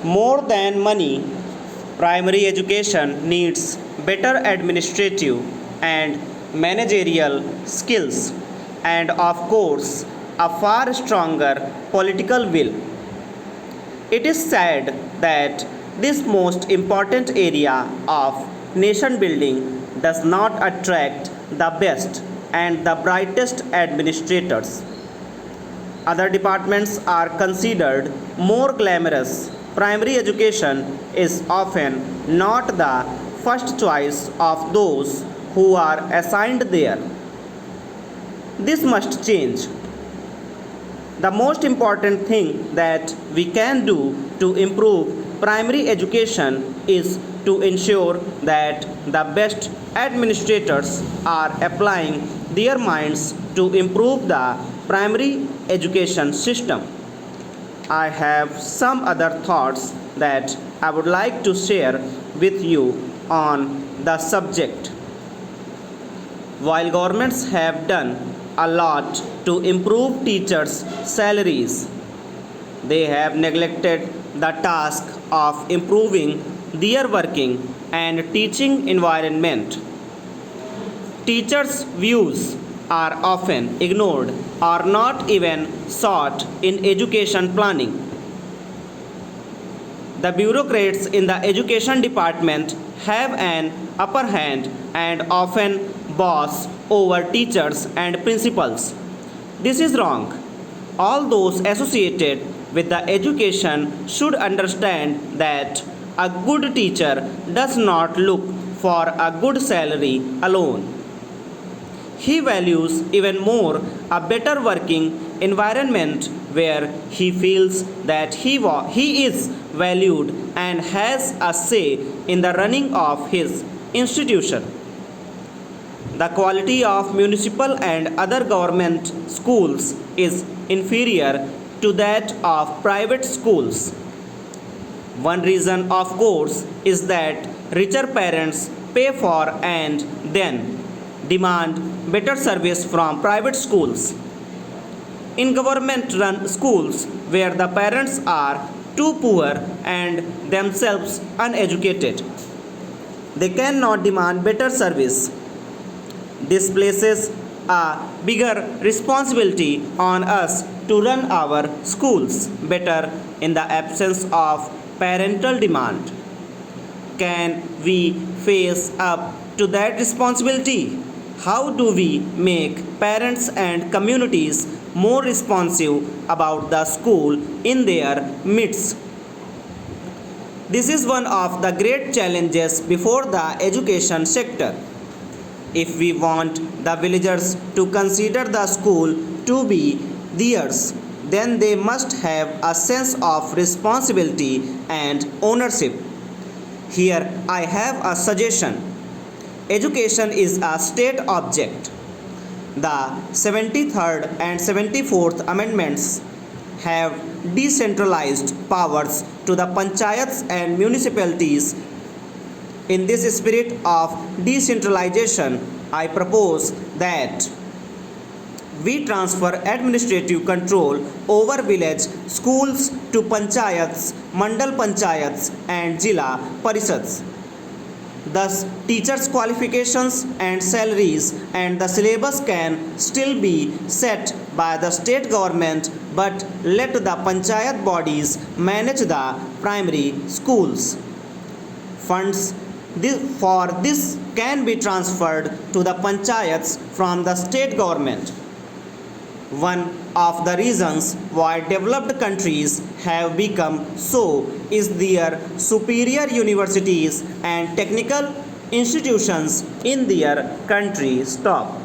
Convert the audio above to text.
More than money, primary education needs better administrative and managerial skills and, of course, a far stronger political will. It is sad that this most important area of nation building does not attract the best and the brightest administrators. Other departments are considered more glamorous. Primary education is often not the first choice of those who are assigned there. This must change. The most important thing that we can do to improve primary education is to ensure that the best administrators are applying their minds to improve the primary education system. I have some other thoughts that I would like to share with you on the subject. While governments have done a lot to improve teachers' salaries, they have neglected the task of improving their working and teaching environment. Teachers' views are often ignored or not even sought in education planning. The bureaucrats in the education department have an upper hand and often boss over teachers and principals. This is wrong. All those associated with the education should understand that a good teacher does not look for a good salary alone. He values even more a better working environment where he feels that he is valued and has a say in the running of his institution. The quality of municipal and other government schools is inferior to that of private schools. One reason, of course, is that richer parents pay for and then demand better service from private schools. In government run schools where the parents are too poor and themselves uneducated, they cannot demand better service. This places a bigger responsibility on us to run our schools better in the absence of parental demand. Can we face up to that responsibility? How do we make parents and communities more responsive about the school in their midst? This is one of the great challenges before the education sector. If we want the villagers to consider the school to be theirs, then they must have a sense of responsibility and ownership. Here I have a suggestion. Education is a state object. The 73rd and 74th Amendments have decentralized powers to the panchayats and municipalities. In this spirit of decentralization, I propose that we transfer administrative control over village schools to panchayats, mandal panchayats and Jila Parishads. Thus, teachers' qualifications and salaries and the syllabus can still be set by the state government, but let the panchayat bodies manage the primary schools. Funds for this can be transferred to the panchayats from the state government. One of the reasons why developed countries have become so is their superior universities and technical institutions in their country. Stop.